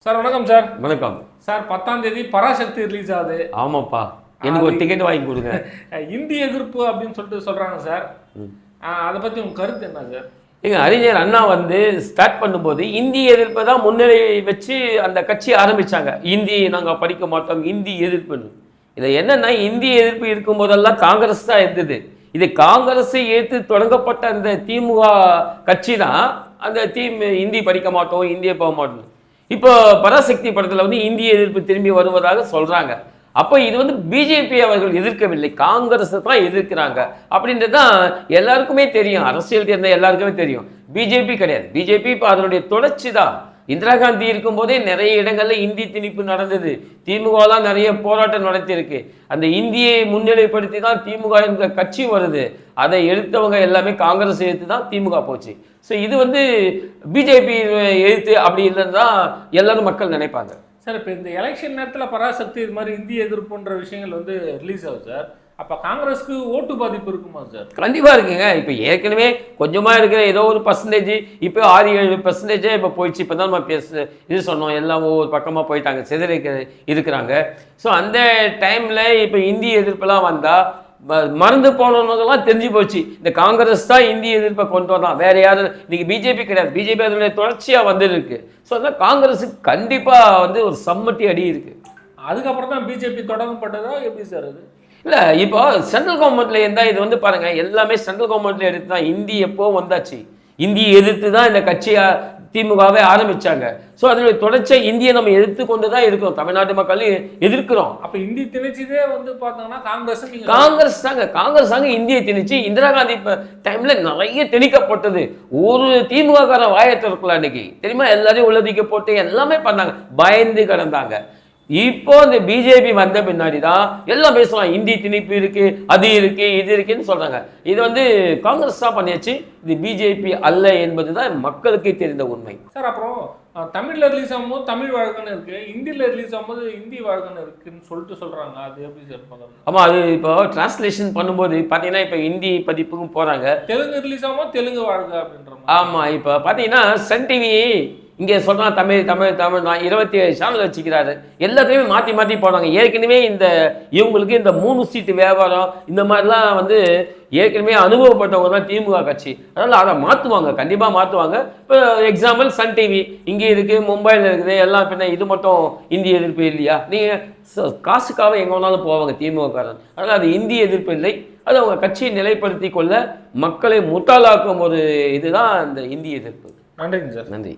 Sir வணக்கம் sir. வணக்கம் sir. 10ஆம் தேதி பராசக்தி ரிலீஸ் ஆகுது. ஆமாப்பா, எனக்கு ஒரு டிக்கெட் வாங்கி கொடுங்க. இந்தி எதிர்ப்பு அப்படின்னு சொல்லிட்டு சொல்றாங்க சார். அதை பத்தி உங்க கருத்து என்ன சார்? எங்க அறிஞர் அண்ணா ஸ்டார்ட் பண்ணும்போது இந்திய எதிர்ப்பை தான் முன்னிலை வச்சு அந்த கட்சி ஆரம்பிச்சாங்க. இந்தி நாங்கள் படிக்க மாட்டோம், இந்தி எதிர்ப்புன்னு. இதை என்னன்னா, இந்திய எதிர்ப்பு இருக்கும் போதெல்லாம் காங்கிரஸ் தான் இருந்தது. இது காங்கிரஸை ஏற்று தொடங்கப்பட்ட அந்த திமுக கட்சி தான் அந்த இந்தி படிக்க மாட்டோம், இந்திய போக மாட்டோம். இப்போ பராசக்தி படத்தில் இந்திய எதிர்ப்பு திரும்பி வருவதாக சொல்றாங்க. அப்போ இது பிஜேபி அவர்கள் எதிர்க்கவில்லை, காங்கிரஸ் தான் எதிர்க்கிறாங்க அப்படின்றது தான் எல்லாருக்குமே தெரியும். அரசியல் தெரிந்த எல்லாருக்குமே தெரியும். பிஜேபி கிடையாது. பிஜேபி இப்போ அதனுடைய தொடர்ச்சி தான். இந்திரா காந்தி இருக்கும்போதே நிறைய இடங்கள்ல இந்தி திணிப்பு நடந்தது. திமுகலாம் நிறைய போராட்டம் நடத்தியிருக்கு. அந்த இந்தியை முன்னிலைப்படுத்தி தான் திமுக என்ற கட்சி வருது. அதை எடுத்தவங்க எல்லாமே காங்கிரஸ் எதிர்த்து தான் திமுக போச்சு. ஸோ இது பிஜேபி எதிர்த்து அப்படி இல்லைன்னு தான் எல்லாரும் மக்கள் நினைப்பாங்க. சார், இப்போ இந்த எலெக்ஷன் நேரத்தில் பராசக்தி இது மாதிரி இந்திய எதிர்ப்புன்ற விஷயங்கள் ரிலீஸ் ஆகுது சார். அப்போ காங்கிரஸ்க்கு ஓட்டு பாதிப்பு இருக்குமா சார்? கண்டிப்பாக இருக்குங்க. இப்போ ஏற்கனவே கொஞ்சமாக இருக்கிற ஏதோ ஒரு பர்சன்டேஜ் இப்போ 6-7% இப்போ போயிடுச்சு. இப்போ தான் நம்ம இது சொன்னோம், எல்லாம் ஒவ்வொரு பக்கமாக போயிட்டாங்க, இருக்கிறாங்க. ஸோ அந்த டைமில் இப்போ இந்திய எதிர்ப்பெல்லாம் வந்தால் மறந்து போனவங்கெல்லாம் தெரிஞ்சு போச்சு. இந்த காங்கிரஸ் தான் இந்திய எதிர்ப்பை கொண்டு வரலாம், வேற யாரும் இன்னைக்கு பிஜேபி கிடையாது. பிஜேபி அதனுடைய தொடர்ச்சியாக வந்துருக்கு. ஸோ அதனால் காங்கிரஸுக்கு கண்டிப்பாக ஒரு சம்மட்டி அடி இருக்கு. அதுக்கப்புறம் தான் பிஜேபி தொடங்கப்பட்டதா எப்படி சார் அது? இல்லை, இப்போ சென்ட்ரல் கவர்மெண்ட்ல இருந்தால் இது பாருங்க, எல்லாமே சென்ட்ரல் கவர்மெண்ட்ல எடுத்து தான். இந்தி எப்போ வந்தாச்சு, இந்தியை எதிர்த்து தான் இந்த கட்சியை திமுகவே ஆரம்பிச்சாங்க. ஸோ அதனுடைய தொடர்ச்சியை இந்தியை நம்ம எதிர்த்து கொண்டு தான் இருக்கிறோம். தமிழ்நாட்டு மக்கள் எதிர்க்கிறோம். அப்போ இந்தி திணிச்சதே பார்த்தோம்னா காங்கிரஸ் தாங்க இந்தியை திணிச்சு. இந்திரா காந்தி டைம்ல நிறைய திணிக்கப்பட்டது. ஒரு திமுக கார வாயத்தை இருக்கலாம் இன்னைக்கு தெரியுமா? எல்லாரையும் உள்ளதிக்க போட்டு எல்லாமே பண்ணாங்க, பயந்து கிடந்தாங்க. இப்போ இந்த பிஜேபி வந்த பின்னாடி தான் எல்லாம் பேசலாம். இந்தி திணிப்பு இருக்கு, அது இருக்கு, இது இருக்குன்னு சொல்றாங்க. இது காங்கிரஸ் தான் பண்ணியாச்சு. இது பிஜேபி அல்ல என்பது தான் மக்களுக்கே தெரிந்த உண்மை. சார், அப்புறம் தமிழ்ல ரிலீஸ் ஆகும்போது தமிழ் வாழ்க்கைன்னு இருக்கு, இந்தியில ரிலீஸ் ஆகும்போது இந்தி வாழ்க்கைன்னு இருக்குன்னு சொல்றாங்க. அது எப்படி சார் பண்ணுறது? ஆமா, அது இப்போ டிரான்ஸ்லேஷன் பண்ணும்போது பார்த்தீங்கன்னா இப்போ ஹிந்தி பதிப்புக்கும் போறாங்க. தெலுங்கு ரிலீஸ் ஆகும்போது தெலுங்கு வாழ்க்கை அப்படின்ற. ஆமா, இப்போ பார்த்தீங்கன்னா சன் டிவி இங்கே சொல்கிறான் தமிழ் தமிழ் தமிழ் தான் 27 சேனல் வச்சுக்கிறாரு. எல்லாத்தையுமே மாற்றி மாற்றி போடுறாங்க. ஏற்கனவே இவங்களுக்கு இந்த 3 சீட்டு வியாபாரம் இந்த மாதிரிலாம் ஏற்கனவே அனுபவப்பட்டவங்க தான் திமுக கட்சி. அதனால் அதை மாற்றுவாங்க, கண்டிப்பாக மாற்றுவாங்க. இப்போ எக்ஸாம்பிள் சன் டிவி இங்கே இருக்குது, மும்பையில் இருக்குது, எல்லாம் பின்ன இது மட்டும் இந்திய எதிர்ப்பு இல்லையா? நீங்கள் காசுக்காக எங்கே வேணாலும் போவாங்க திமுககாரன். அதனால் அது இந்திய எதிர்ப்பு இல்லை. அது அவங்க கட்சியை நிலைப்படுத்தி கொள்ள மக்களை முட்டாளாக்கும் ஒரு இதுதான் இந்த இந்திய எதிர்ப்பு. நன்றிங்க சார். நன்றி.